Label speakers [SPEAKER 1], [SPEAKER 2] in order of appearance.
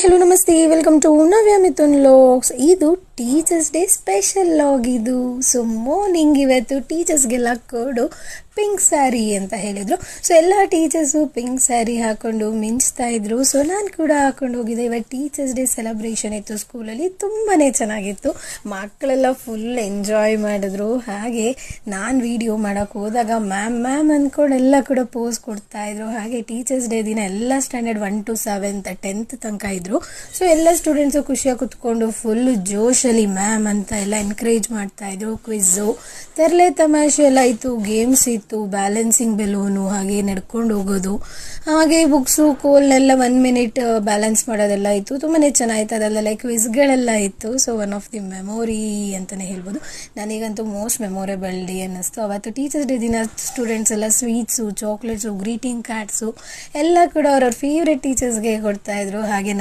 [SPEAKER 1] Hello ನಮಸ್ತೆ, welcome to Navya Mithun logs. ಇದು teachers day special log ಇದು. ಸೊ ಮಾರ್ನಿಂಗ್ ಇವತ್ತು ಟೀಚರ್ಸ್ಗೆಲ್ಲ ಕೊಡು ಪಿಂಕ್ ಸ್ಯಾರಿ ಅಂತ ಹೇಳಿದ್ರು. ಸೊ ಎಲ್ಲ ಟೀಚರ್ಸು ಪಿಂಕ್ ಸ್ಯಾರಿ ಹಾಕೊಂಡು ಮಿಂಚ್ತಾ ಇದ್ರು. ಸೊ ನಾನು ಕೂಡ ಹಾಕೊಂಡು ಹೋಗಿದ್ದೆ. ಇವತ್ತು ಟೀಚರ್ಸ್ ಡೇ ಸೆಲೆಬ್ರೇಷನ್ ಇತ್ತು ಸ್ಕೂಲಲ್ಲಿ, ತುಂಬಾ ಚೆನ್ನಾಗಿತ್ತು. ಮಕ್ಕಳೆಲ್ಲ ಫುಲ್ ಎಂಜಾಯ್ ಮಾಡಿದ್ರು. ಹಾಗೆ ನಾನು ವಿಡಿಯೋ ಮಾಡೋಕ್ಕೆ ಹೋದಾಗ ಮ್ಯಾಮ್ ಅಂದ್ಕೊಂಡು ಎಲ್ಲ ಕೂಡ ಪೋಸ್ ಕೊಡ್ತಾ ಇದ್ರು. ಹಾಗೆ ಟೀಚರ್ಸ್ ಡೇ ದಿನ ಎಲ್ಲ ಸ್ಟ್ಯಾಂಡರ್ಡ್ 1 to 7th 10th ತನಕ ಇದ್ರು. ಸೊ ಎಲ್ಲ ಸ್ಟೂಡೆಂಟ್ಸು ಖುಷಿಯಾಗಿ ಕುತ್ಕೊಂಡು ಫುಲ್ ಜೋಶಲ್ಲಿ ಮ್ಯಾಮ್ ಅಂತ ಎಲ್ಲ ಎನ್ಕರೇಜ್ ಮಾಡ್ತಾ ಇದ್ರು. ಕ್ವಿಝು, ತರಲೆ ತಮಾಷೆ ಎಲ್ಲ ಇತ್ತು, ಗೇಮ್ಸ್ ಇತ್ತು, ಬ್ಯಾಲೆನ್ಸಿಂಗ್ ಬೆಲೂನು, ಹಾಗೆ ನಡ್ಕೊಂಡು ಹೋಗೋದು, ಹಾಗೆ ಬುಕ್ಸು ಕೋಲ್ನೆಲ್ಲ 1 minute ಬ್ಯಾಲೆನ್ಸ್ ಮಾಡೋದೆಲ್ಲ ಇತ್ತು. ತುಂಬಾ ಚೆನ್ನಾಗಿತ್ತು. ಅದೆಲ್ಲ ಕ್ವಿಝ್ಗಳೆಲ್ಲ ಇತ್ತು. So one of the memory ಅಂತಲೇ ಹೇಳ್ಬೋದು. ನನಗಂತೂ ಮೋಸ್ಟ್ ಮೆಮೊರೇಬಲ್ ಡೇ ಅನ್ನಿಸ್ತು. ಅವತ್ತು ಟೀಚರ್ಸ್ ಡೇ ದಿನ ಸ್ಟೂಡೆಂಟ್ಸ್ ಎಲ್ಲ ಸ್ವೀಟ್ಸು, ಚಾಕ್ಲೇಟ್ಸು, ಗ್ರೀಟಿಂಗ್ ಕಾರ್ಡ್ಸು ಎಲ್ಲ ಕೂಡ ಅವ್ರವ್ರ ಫೇವ್ರೆಟ್ ಟೀಚರ್ಸ್ಗೆ ಕೊಡ್ತಾ ಇದ್ರು. ಹಾಗೆ